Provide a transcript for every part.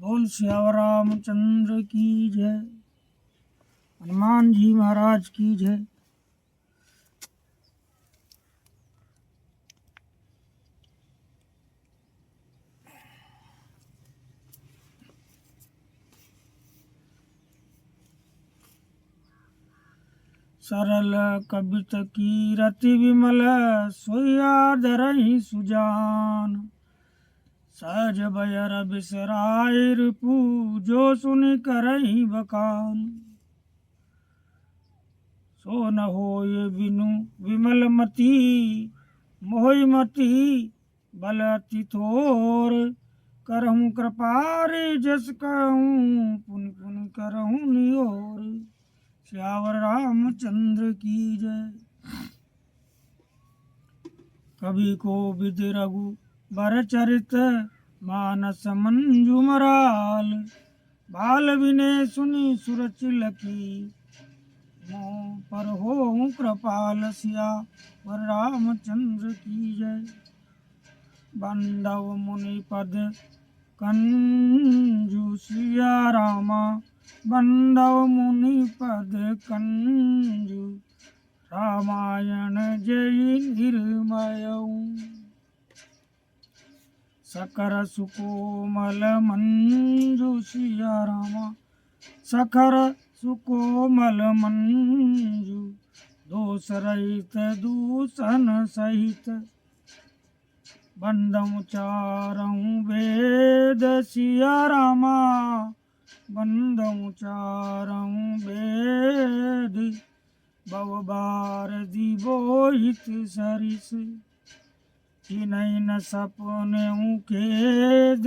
बोल सियावर रामचंद्र की जय। हनुमान जी महाराज की जय। सरल कबित की रति विमल सोया धरहि सुजान। सहज बयर बिसराय रिपु जो सुनि करहि बखान। सो न होय बिनु विमल मति मोहि मति बल अति थोर। करहूँ कृपा रे जस कहूँ पुनि पुनि करहूँ निहोर। सियावर रामचंद्र की जय। कवि कोविद रघुबर चरित मानस मंजुमराल। बाल विनय सुनि सुरच लखी मोह पर होऊं कृपाल। सियावर रामचंद्र की जय। बंधव मुनि पद कंजू सिया रामा। बंधव मुनि पद कंजू रामायण जय निर्मय। सकर सुकोमल मंजू सिया रामा। सखर सुकोमल मंजू दोष रहित दूषण सहित। बंदम चारहूँ वेद सिया रामा। बंदम चारहूँ वेद भव भारती बोहित सरिस। जिनहि न सपनेउ खेद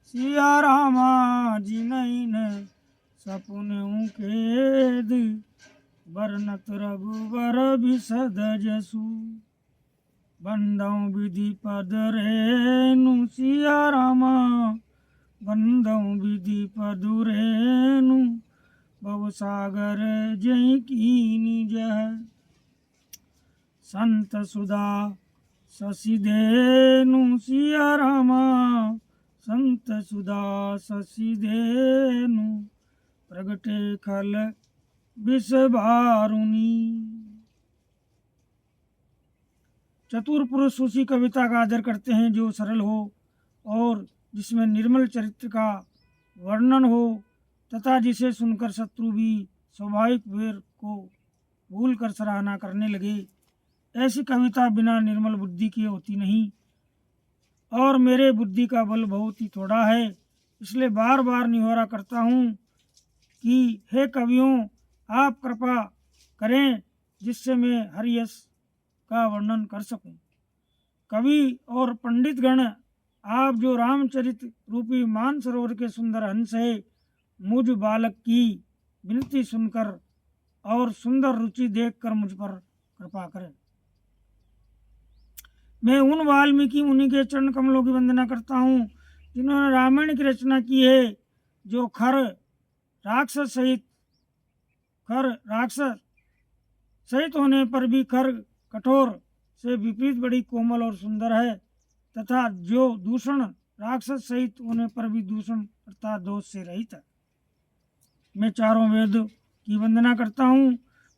सिया रामा। जिनहि न सपनेउ खेद बरनत रघुबर बिसद जसु। बंदौ विधि पद रेनु सिया रामा। बंदौ विधि पद रेनु भव सागर जय कीनि जय। संत सुधा शशि धेनु सिया रामा। संत सुधा शशि धेनु प्रगटे खल विष बारुनी। चतुर पुरुष उसी कविता का आदर करते हैं जो सरल हो और जिसमें निर्मल चरित्र का वर्णन हो तथा जिसे सुनकर शत्रु भी स्वाभाविक वेर को भूल कर सराहना करने लगे। ऐसी कविता बिना निर्मल बुद्धि के होती नहीं और मेरे बुद्धि का बल बहुत ही थोड़ा है। इसलिए बार बार निहोरा करता हूँ कि हे कवियों आप कृपा करें जिससे मैं हरि यश का वर्णन कर सकूं। कवि और पंडित गण आप जो रामचरित रूपी मानसरोवर के सुंदर हंस है मुझ बालक की विनती सुनकर और सुंदर रुचि देखकर मुझ पर कृपा करें। मैं उन वाल्मीकि मुनि के चरण कमलों की वंदना करता हूँ जिन्होंने रामायण की रचना की है। जो राक्षस सहित होने पर भी खर कठोर से विपरीत बड़ी कोमल और सुंदर है तथा जो दूषण राक्षस सहित होने पर भी दूषण अर्थात दोष से रहित है। मैं चारों वेद की वंदना करता हूँ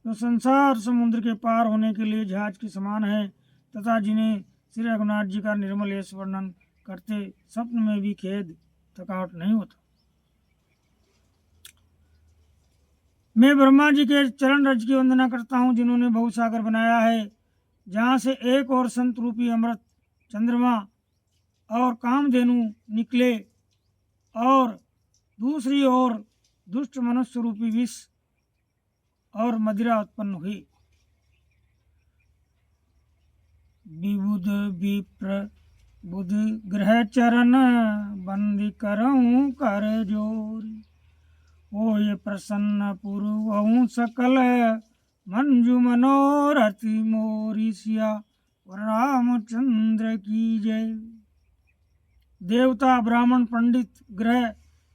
जो संसार समुद्र के पार होने के लिए जहाज के समान है तथा जिन्हें श्री रघुनाथ जी का निर्मल यश वर्णन करते स्वप्न में भी खेद थकावट नहीं होता। मैं ब्रह्मा जी के चरण रज की वंदना करता हूँ जिन्होंने बहुसागर बनाया है जहाँ से एक और संत रूपी अमृत चंद्रमा और कामधेनु निकले और दूसरी ओर दुष्ट मनुष्य रूपी विष और मदिरा उत्पन्न हुई। विबुध विप्र बुध ग्रह चरण बंदी करऊँ कर जोरी। होय प्रसन्न पुरवहु सकल मंजू मनोरथि मोरी। सिया रामचंद्र की जय। देवता ब्राह्मण पंडित ग्रह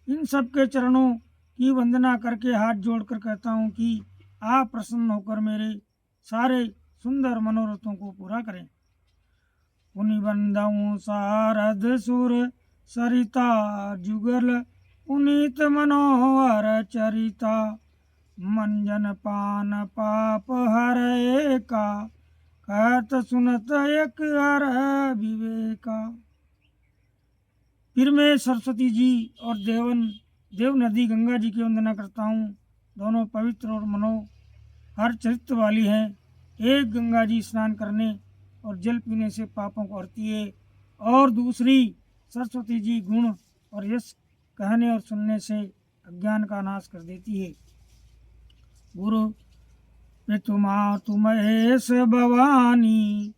इन सब के चरणों की वंदना करके हाथ जोड़कर कहता हूँ कि आप प्रसन्न होकर मेरे सारे सुंदर मनोरथों को पूरा करें। पुनि बंदऊ सारद सुर सरिता जुगल पुनीत मनोहर चरिता, मंजन पान पाप हरे का, कहत सुनत एक हर विवेका। फिर मैं सरस्वती जी और देव नदी गंगा जी की वंदना करता हूँ। दोनों पवित्र और मनोहर चरित्र वाली हैं। एक गंगा जी स्नान करने और जल पीने से पापों को हरती है, और दूसरी सरस्वती जी गुण और यश कहने और सुनने से अज्ञान का नाश कर देती है। गुरु पितुमा तुमहेश भवानी,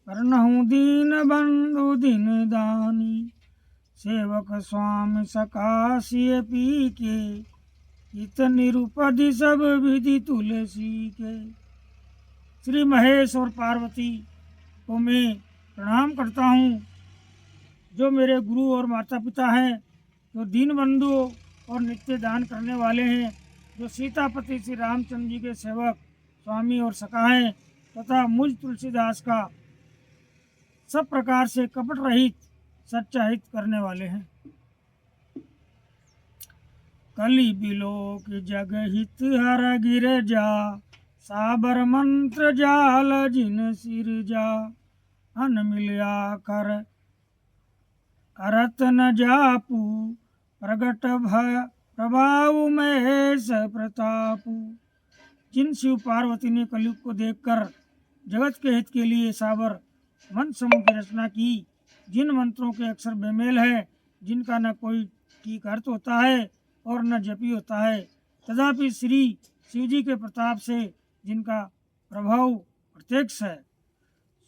करनहु दीन बंधु दिन दानी, सेवक स्वामी सकाशिय पी के, इत निरुपधि सब विधि तुलसी के। श्री महेश और पार्वती को मैं प्रणाम करता हूँ, जो मेरे गुरु और माता पिता हैं, जो दीन बंधु और नित्य दान करने वाले हैं, जो सीतापति श्री रामचंद्र जी के सेवक स्वामी और सखा हैं, तथा मुझ तुलसीदास का सब प्रकार से कपट रहित सच्चा हित करने वाले हैं। कली बिलोक जग हित हर गिर जा, साबर मंत्र जाल जिन सिर जा, अन मिलिया कर अरत न जापू, प्रगट भय प्रभाव महेश प्रतापू। जिन शिव पार्वती ने कलयुग को देखकर जगत के हित के लिए साबर मंत्र समूह की रचना की, जिन मंत्रों के अक्षर बेमेल है, जिनका न कोई ठीक अर्थ होता है और न जपी होता है, तथापि श्री शिव जी के प्रताप से जिनका प्रभाव प्रत्यक्ष है,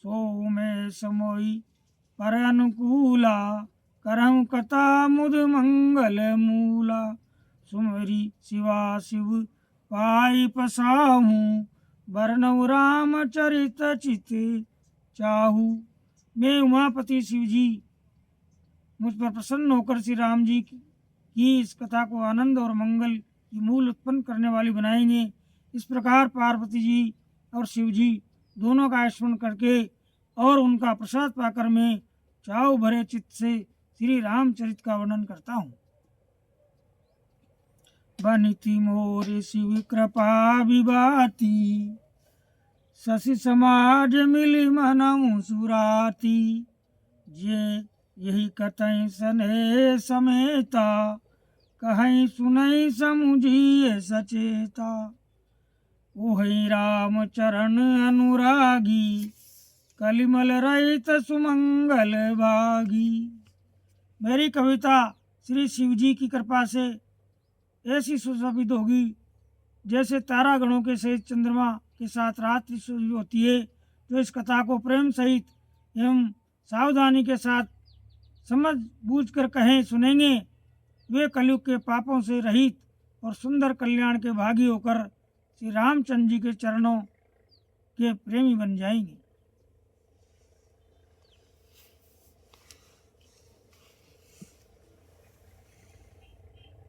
सो में समोई पर अनुकूला, करहु कथा मुद मंगल मूला, सुमरी शिवा शिव पाई पसाहू, बरनऊ राम चरित चित चाहू। मैं उमापति शिव जी मुझ पर प्रसन्न होकर श्री राम जी की इस कथा को आनंद और मंगल की मूल उत्पन्न करने वाली बनाएंगे। इस प्रकार पार्वती जी और शिव जी दोनों का स्मरण करके और उनका प्रसाद पाकर मैं चाव भरे चित्त से श्री रामचरित का वर्णन करता हूँ। बनिति मोर शिव कृपा विभाती, शशि समाज मिली मनमु सुराती, जे यही कतई सने समेता, कहीं सुनई समुझिए सचेता, ओहि राम चरण अनुरागी, कलिमल रहित सुमंगल भागी। मेरी कविता श्री शिव जी की कृपा से ऐसी सुशोभित होगी जैसे तारागणों के सहित चंद्रमा के साथ रात्रि सूर्य होती है। जो इस कथा को प्रेम सहित एवं सावधानी के साथ समझ बूझ कर कहें सुनेंगे, वे कलयुग के पापों से रहित और सुंदर कल्याण के भागी होकर श्री रामचंद्र जी के चरणों के प्रेमी बन जाएंगे।